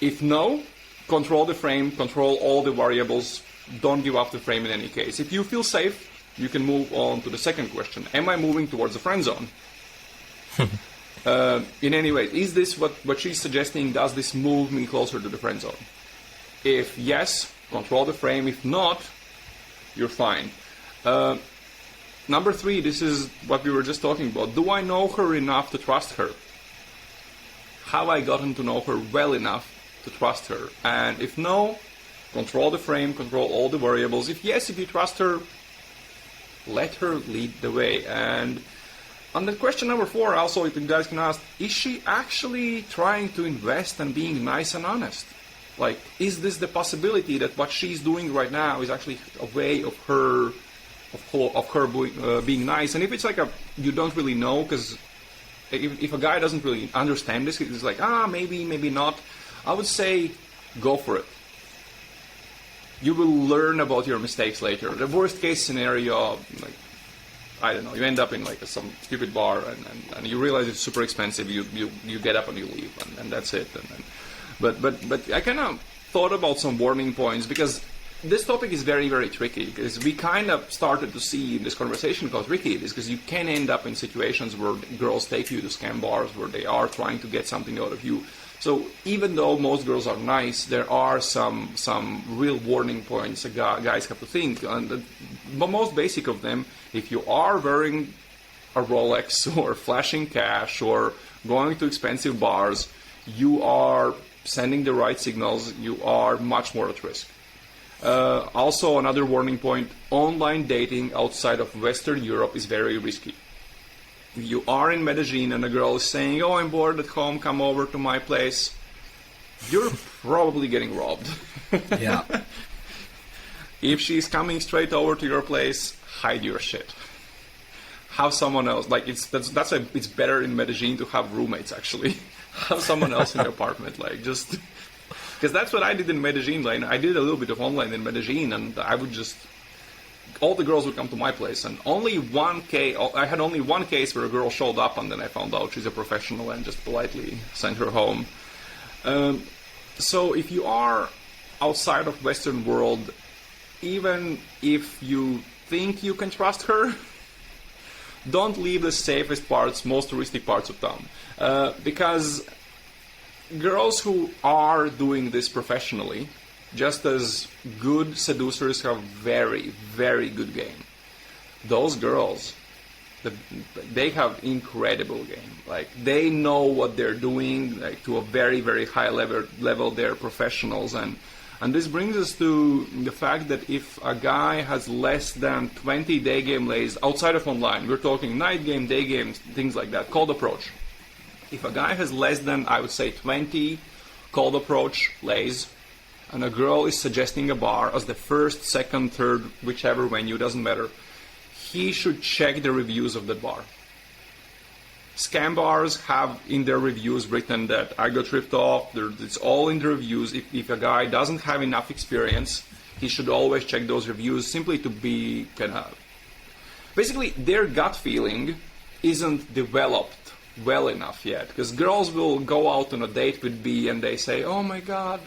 If no, control the frame, control all the variables, don't give up the frame in any case. If you feel safe, you can move on to the second question. Am I moving towards the friend zone? In any way, is this what she's suggesting? Does this move me closer to the friend zone? If yes, control the frame. If not, you're fine. Number 3, this is what we were just talking about. Do I know her enough to trust her? Have I gotten to know her well enough to trust her? And if no, control the frame, control all the variables. If yes, if you trust her, let her lead the way. And on the question number 4, also, if you guys can ask, is she actually trying to invest and being nice and honest? Like, is this the possibility that what she's doing right now is actually a way of her being nice? And if it's like you don't really know, because if a guy doesn't really understand this, it's like, maybe not. I would say, go for it. You will learn about your mistakes later. The worst case scenario, like, I don't know, you end up in like some stupid bar and you realize it's super expensive. You get up and you leave, and that's it. But I kind of thought about some warning points, because this topic is very, very tricky, because we kind of started to see in this conversation how tricky it is, because you can end up in situations where girls take you to scam bars where they are trying to get something out of you. So even though most girls are nice, there are some real warning points guys have to think. And the most basic of them, if you are wearing a Rolex or flashing cash or going to expensive bars, you are sending the right signals, you are much more at risk. Also, another warning point, online dating outside of Western Europe is very risky. If you are in Medellin and a girl is saying, oh, I'm bored at home, come over to my place, you're probably getting robbed. Yeah. If she's coming straight over to your place, hide your shit. Have someone else, like it's better in Medellin to have roommates, actually. Have someone else in the apartment, like just... Because that's what I did in Medellin. Like, I did a little bit of online in Medellin, and I would just... All the girls would come to my place, and I had only one case where a girl showed up, and then I found out she's a professional and just politely sent her home. So if you are outside of Western world, even if you think you can trust her, don't leave the safest parts, most touristic parts of town. Because girls who are doing this professionally, just as good seducers have very, very good game. Those girls, they have incredible game. Like, they know what they're doing, like, to a very, very high level. They're professionals. And this brings us to the fact that if a guy has less than 20 day game lays outside of online, we're talking night game, day games, things like that, cold approach. If a guy has less than, I would say, 20 cold approach lays, and a girl is suggesting a bar as the first, second, third, whichever venue, doesn't matter, he should check the reviews of that bar. Scam bars have in their reviews written that I got ripped off. It's all in the reviews. If a guy doesn't have enough experience, he should always check those reviews, simply to be kind of... Basically, their gut feeling isn't developed well enough yet, because girls will go out on a date with B and they say, oh my god,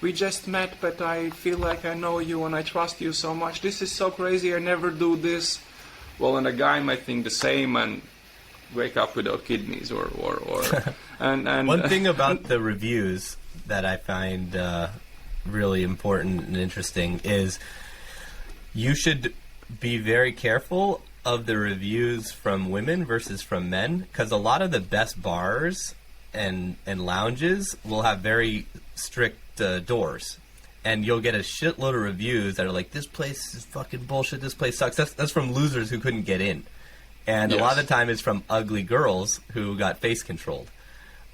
we just met, but I feel like I know you and I trust you so much. This is so crazy, I never do this. Well, and a guy might think the same and wake up without kidneys or and one thing about the reviews that I find really important and interesting is you should be very careful of the reviews from women versus from men, because a lot of the best bars and lounges will have very strict doors. And you'll get a shitload of reviews that are like, this place is fucking bullshit, this place sucks. That's from losers who couldn't get in. And a lot of the time it's from ugly girls who got face controlled.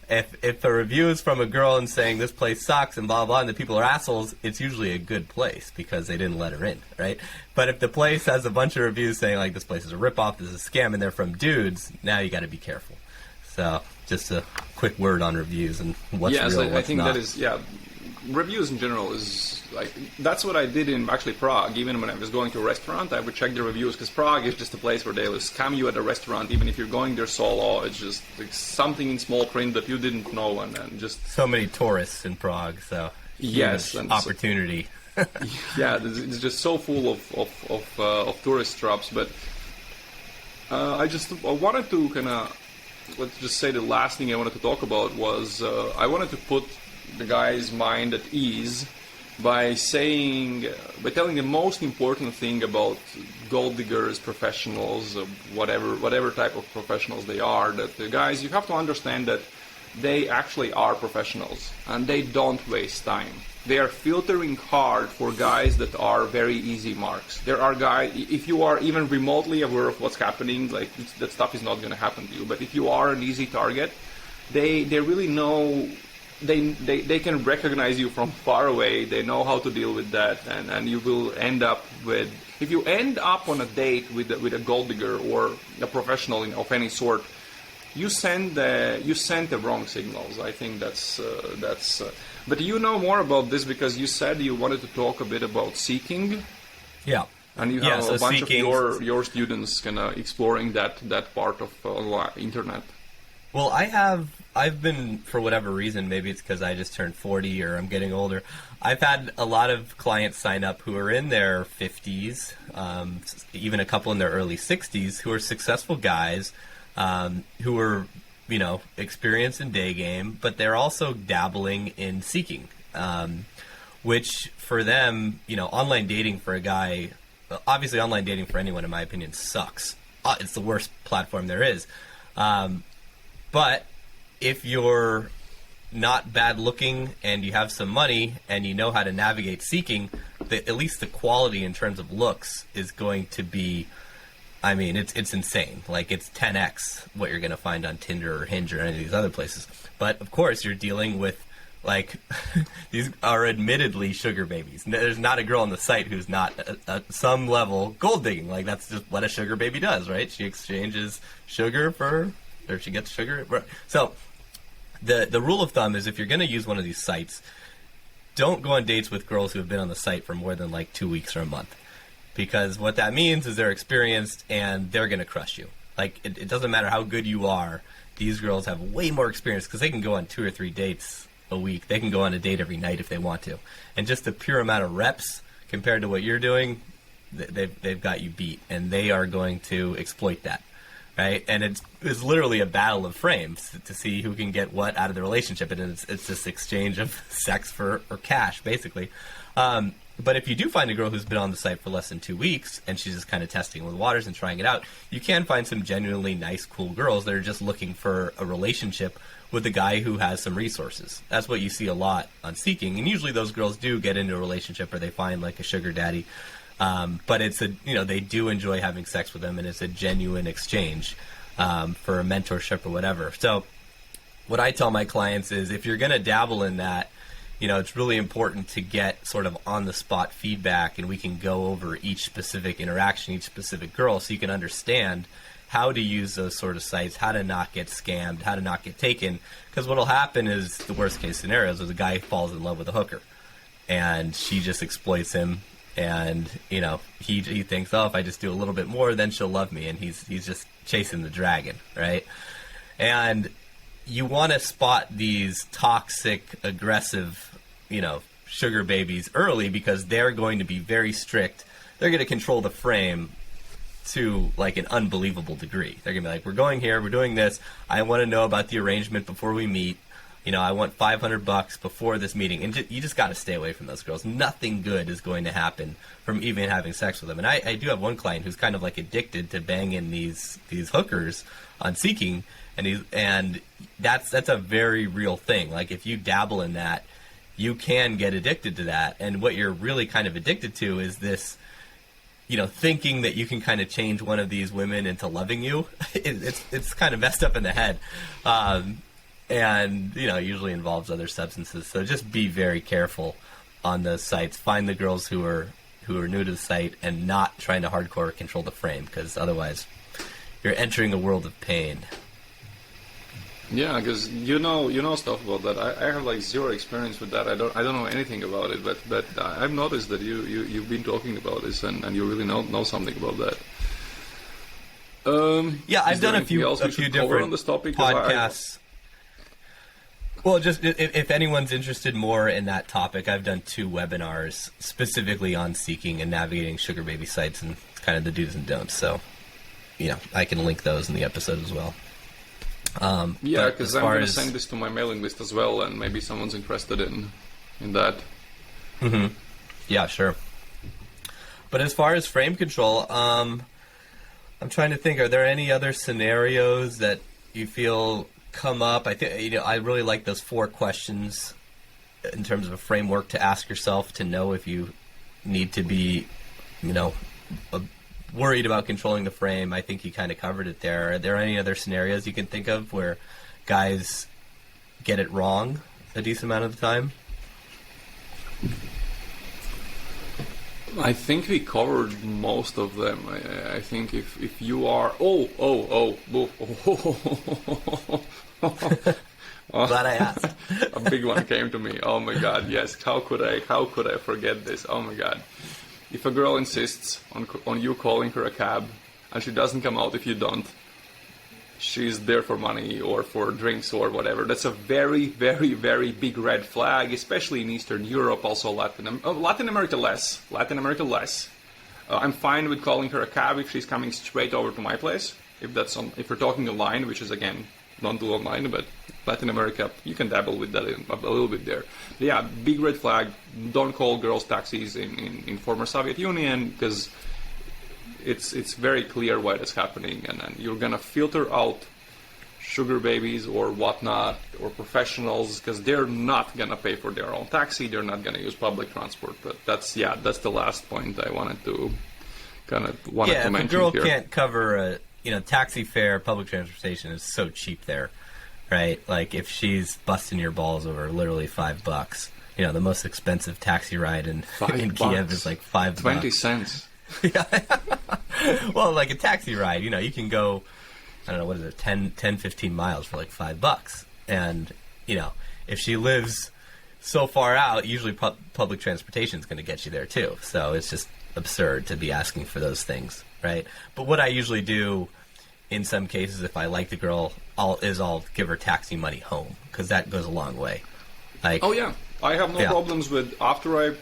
If a review is from a girl and saying this place sucks and blah, blah, and the people are assholes, it's usually a good place because they didn't let her in, right? But if the place has a bunch of reviews saying, like, this place is a ripoff, this is a scam, and they're from dudes, now you got to be careful. So just a quick word on reviews and what's real, what's not. I think that is, reviews in general is like, that's what I did in actually Prague. Even when I was going to a restaurant, I would check the reviews, because Prague is just a place where they will scam you at a restaurant. Even if you're going there solo, it's just like something in small print that you didn't know, and just so many tourists in Prague, so yes, and opportunity. It's just so full of tourist traps. But I wanted to kind of, let's just say the last thing I wanted to talk about was I wanted to put the guy's mind at ease by telling the most important thing about gold diggers, professionals, whatever type of professionals they are, that the guys, you have to understand that they actually are professionals and they don't waste time. They are filtering hard for guys that are very easy marks. There are guys, if you are even remotely aware of what's happening, like, that stuff is not going to happen to you. But if you are an easy target, they really know. They can recognize you from far away. They know how to deal with that, and you will end up with, if you end up on a date with a gold digger or a professional of any sort, you send the wrong signals. I think that's. But you know more about this because you said you wanted to talk a bit about seeking. Yeah. And you have a bunch of your students kind of exploring that part of internet. Well, I've been, for whatever reason, maybe it's because I just turned 40 or I'm getting older, I've had a lot of clients sign up who are in their 50s, even a couple in their early 60s, who are successful guys, who are, experienced in Daygame, but they're also dabbling in seeking, which for them, online dating for a guy, obviously online dating for anyone, in my opinion, sucks. It's the worst platform there is. But if you're not bad looking and you have some money and you know how to navigate seeking, at least the quality in terms of looks is going to be, it's insane. Like, it's 10x what you're going to find on Tinder or Hinge or any of these other places. But of course, you're dealing with, like, these are admittedly sugar babies. There's not a girl on the site who's not at some level gold digging. Like, that's just what a sugar baby does, right? She exchanges sugar or she gets sugar. So the rule of thumb is, if you're going to use one of these sites, don't go on dates with girls who have been on the site for more than like 2 weeks or a month, because what that means is they're experienced and they're going to crush you. Like, it doesn't matter how good you are. These girls have way more experience because they can go on 2 or 3 dates a week. They can go on a date every night if they want to. And just the pure amount of reps compared to what you're doing, they've got you beat, and they are going to exploit that. Right, and it's literally a battle of frames to see who can get what out of the relationship, and it's this exchange of sex for cash, basically. But if you do find a girl who's been on the site for less than 2 weeks and she's just kind of testing with waters and trying it out, you can find some genuinely nice, cool girls that are just looking for a relationship with a guy who has some resources. That's what you see a lot on Seeking, and usually those girls do get into a relationship or they find like a sugar daddy. But it's they do enjoy having sex with them, and it's a genuine exchange for a mentorship or whatever. So what I tell my clients is, if you're going to dabble in that, it's really important to get sort of on-the-spot feedback, and we can go over each specific interaction, each specific girl, so you can understand how to use those sort of sites, how to not get scammed, how to not get taken. Because what will happen is, the worst-case scenarios is a guy falls in love with a hooker, and she just exploits him. And, he thinks, if I just do a little bit more, then she'll love me. And he's just chasing the dragon, right? And you want to spot these toxic, aggressive, sugar babies early, because they're going to be very strict. They're going to control the frame to, like, an unbelievable degree. They're going to be like, we're going here, we're doing this. I want to know about the arrangement before we meet. I want $500 before this meeting. And you just got to stay away from those girls. Nothing good is going to happen from even having sex with them. And I do have one client who's kind of like addicted to banging these hookers on Seeking, and that's a very real thing. Like, if you dabble in that, you can get addicted to that. And what you're really kind of addicted to is this, thinking that you can kind of change one of these women into loving you. It's kind of messed up in the head. And, usually involves other substances. So just be very careful on those sites. Find the girls who are new to the site and not trying to hardcore control the frame, because otherwise you're entering a world of pain. Yeah, because you know stuff about that. I have like zero experience with that. I don't know anything about it, but I've noticed that you've been talking about this and you really know something about that. Yeah, I've done a few different on this topic, podcasts. Well, just if anyone's interested more in that topic, I've done 2 webinars specifically on seeking and navigating sugar baby sites and kind of the do's and don'ts. So, I can link those in the episode as well. Yeah, because I'm going to send this to my mailing list as well, and maybe someone's interested in that. Mm-hmm. Yeah, sure. But as far as frame control, I'm trying to think, are there any other scenarios that you feel come up? I think I really like those 4 questions in terms of a framework to ask yourself to know if you need to be, worried about controlling the frame. I think you kind of covered it there. Are there any other scenarios you can think of where guys get it wrong a decent amount of the time? I think we covered most of them. I think if you are Glad I asked. A big one came to me. Oh my God, yes. How could I forget this? Oh my God. If a girl insists on you calling her a cab and she doesn't come out if you don't, she's there for money or for drinks or whatever. That's a very, very, very big red flag, especially in Eastern Europe, also Latin America less. I'm fine with calling her a cab if she's coming straight over to my place. If we're talking online, which is again, don't do online, but Latin America, you can dabble with that a little bit there. But yeah, big red flag. Don't call girls taxis in former Soviet Union, because it's very clear why that's happening, and then you're gonna filter out sugar babies or whatnot or professionals, because they're not gonna pay for their own taxi. They're not gonna use public transport. But that's the last point I wanted to mention here. Yeah, if a girl can't cover taxi fare, public transportation is so cheap there, right? Like if she's busting your balls over literally $5, the most expensive taxi ride in Kiev is like $5. 20 cents. Yeah. Well, like a taxi ride, you can go, I don't know, what is it, 10, 15 miles for like $5. And, if she lives so far out, usually public transportation is going to get you there too. So it's just absurd to be asking for those things, right? But what I usually do in some cases, if I like the girl, I'll give her taxi money home, because that goes a long way. Like, oh yeah, I have no problems with after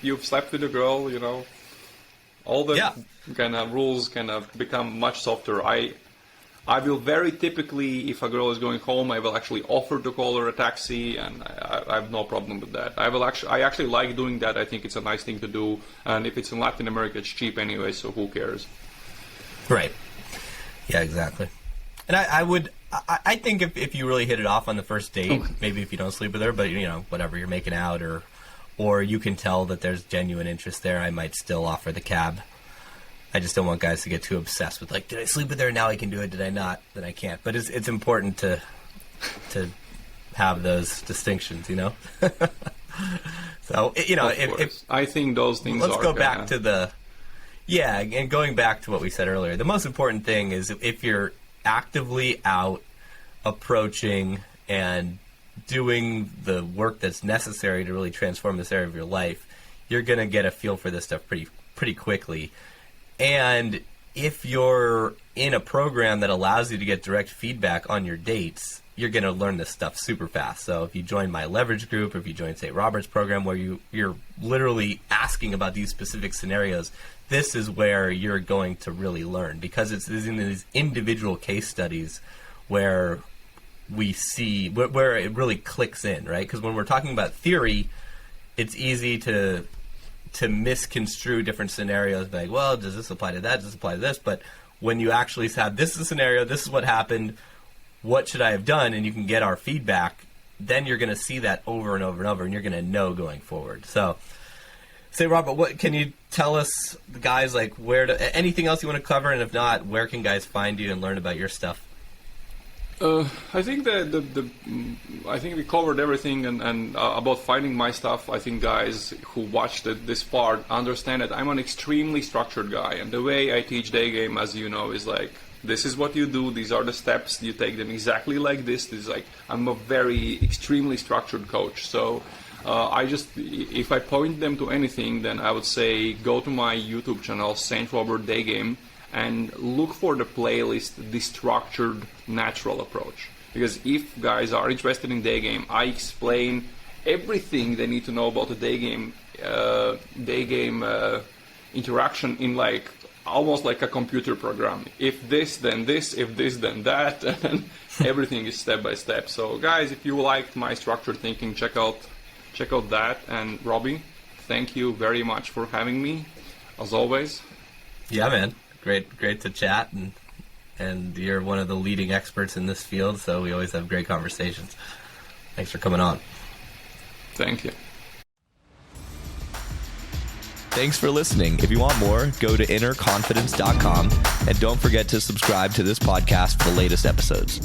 you've slept with a girl, all the kind of rules kind of become much softer. I will very typically, if a girl is going home, I will actually offer to call her a taxi, and I have no problem with that. I actually like doing that. I think it's a nice thing to do, and if it's in Latin America, it's cheap anyway, so who cares? Right. Yeah, exactly. And I think if you really hit it off on the first date, maybe if you don't sleep with her, but whatever, you're making out, or you can tell that there's genuine interest there, I might still offer the cab. I just don't want guys to get too obsessed with, like, did I sleep with her? Now I can do it. Did I not? Then I can't. But it's important to have those distinctions, So, if I think those things let's go back to and going back to what we said earlier, the most important thing is if you're actively out approaching and doing the work that's necessary to really transform this area of your life, you're going to get a feel for this stuff pretty quickly. And if you're in a program that allows you to get direct feedback on your dates, you're going to learn this stuff super fast. So if you join my leverage group, or if you join St. Robert's program, where you're literally asking about these specific scenarios, this is where you're going to really learn, because it's in these individual case studies where we see where it really clicks in, right? Because when we're talking about theory, it's easy to misconstrue different scenarios, like, well, does this apply to that? Does this apply to this? But when you actually have, this is a scenario, this is what happened, what should I have done? And you can get our feedback, then you're going to see that over and over and over, and you're going to know going forward. So, say, Robert, what can you tell us, guys, like anything else you want to cover, and if not, where can guys find you and learn about your stuff? I think I think we covered everything, and about finding my stuff. I think guys who watched this part understand that I'm an extremely structured guy, and the way I teach Daygame, as you know, is like, this is what you do. These are the steps. You take them exactly like this. This is like, I'm a very extremely structured coach. So if I point them to anything, then I would say go to my YouTube channel, Saint Robert Daygame, and look for the playlist, The Structured Natural Approach. Because if guys are interested in Daygame, I explain everything they need to know about the Daygame interaction in like almost like a computer program. If this, then this. If this, then that. And everything is step by step. So guys, if you liked my structured thinking, check out that. And Robbie, thank you very much for having me, as always. Yeah, man. Great to chat, and you're one of the leading experts in this field, so we always have great conversations. Thanks for coming on. Thank you. Thanks for listening. If you want more, go to innerconfidence.com, and don't forget to subscribe to this podcast for the latest episodes.